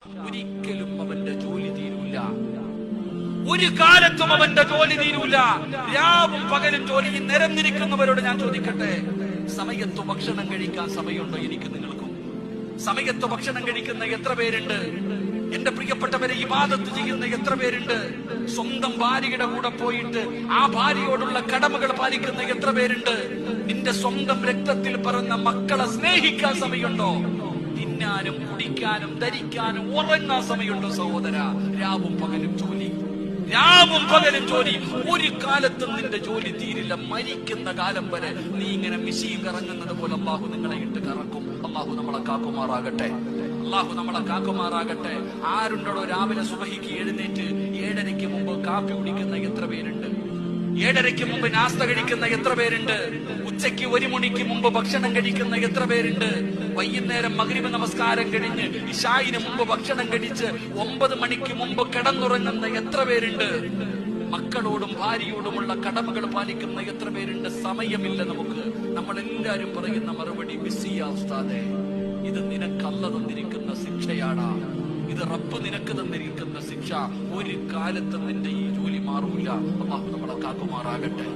ഒരിക്കലും അവന്റെ ജോലി തീരൂല. ഒരു കാലത്തും അവന്റെ ജോലി തീരൂല. രാവും പകലും ജോലി. നിരന്നിരിക്കുന്നവരോട് ഞാൻ ചോദിക്കട്ടെ, സമയത്ത് ഭക്ഷണം കഴിക്കാൻ സമയമുണ്ടോ? എനിക്ക് നിങ്ങൾക്കും സമയത്ത് ഭക്ഷണം കഴിക്കുന്ന എത്ര പേരുണ്ട്? എന്റെ പ്രിയപ്പെട്ടവരെ, ഇബാദത്ത് ചെയ്യുന്ന എത്ര പേരുണ്ട്? സ്വന്തം ഭാര്യയുടെ കൂടെ പോയിട്ട് ആ ഭാര്യയോടുള്ള കടമകൾ പാലിക്കുന്ന എത്ര പേരുണ്ട്? നിന്റെ സ്വന്തം രക്തത്തിൽ പിറന്ന മക്കളെ സ്നേഹിക്കാൻ സമയമുണ്ടോ? തിന്നാനും കുടിക്കാനും ധരിക്കാനും ഉറങ്ങാൻ സമയമുണ്ടോ? സഹോദര, രാവും പകലും ജോലി, രാവും പകലും ജോലി. ഒരു കാലത്തും നിന്റെ ജോലി തീരില്ല. മരിക്കുന്ന കാലം വരെ നീ ഇങ്ങനെ മിശീൻ കറങ്ങുന്നത് പോലെ അള്ളാഹു നിങ്ങളെ ഇട്ട് കറക്കും. അള്ളാഹു നമ്മളെ കാക്കുമാറാകട്ടെ. അള്ളാഹു നമ്മളെ കാക്കുമാറാകട്ടെ. ആരുണ്ടോ രാവിലെ സുബഹിക്ക് എഴുന്നേറ്റ് 7:30 മുമ്പ് കാപ്പി കുടിക്കുന്ന എത്ര പേരുണ്ട്? 7:30 മുമ്പ് നാസ്ത കഴിക്കുന്ന എത്ര പേരുണ്ട്? ഉച്ചയ്ക്ക് 1 മണിക്ക് മുമ്പ് ഭക്ഷണം കഴിക്കുന്ന എത്ര പേരുണ്ട്? വൈകുന്നേരം മഗ്രിബ് നമസ്കാരം കഴിഞ്ഞ് ഇശായിന് മുമ്പ് ഭക്ഷണം കഴിച്ച് 9 മണിക്ക് മുമ്പ് കിടന്നുറങ്ങുന്ന എത്ര പേരുണ്ട്? മക്കളോടും ഭാര്യയോടുമുള്ള കടമകൾ പാലിക്കുന്ന എത്ര പേരുണ്ട്? സമയമില്ല നമുക്ക്. നമ്മളെല്ലാരും പറയുന്ന മറുപടി, ബിസിയാ ഉസ്താദേ, ഇത് നിനക്ക് അല്ലാഹു തന്നിരിക്കുന്ന ശിക്ഷയാടാ, ഇത് റബ്ബ് നിനക്ക് തന്നിരിക്കുന്ന ശിക്ഷ. ഒരു കാലത്ത് നിന്റെ ഈ ജോലി മാറൂല. അല്ലാഹു നമ്മളെ കാക്കുമാറാകട്ടെ.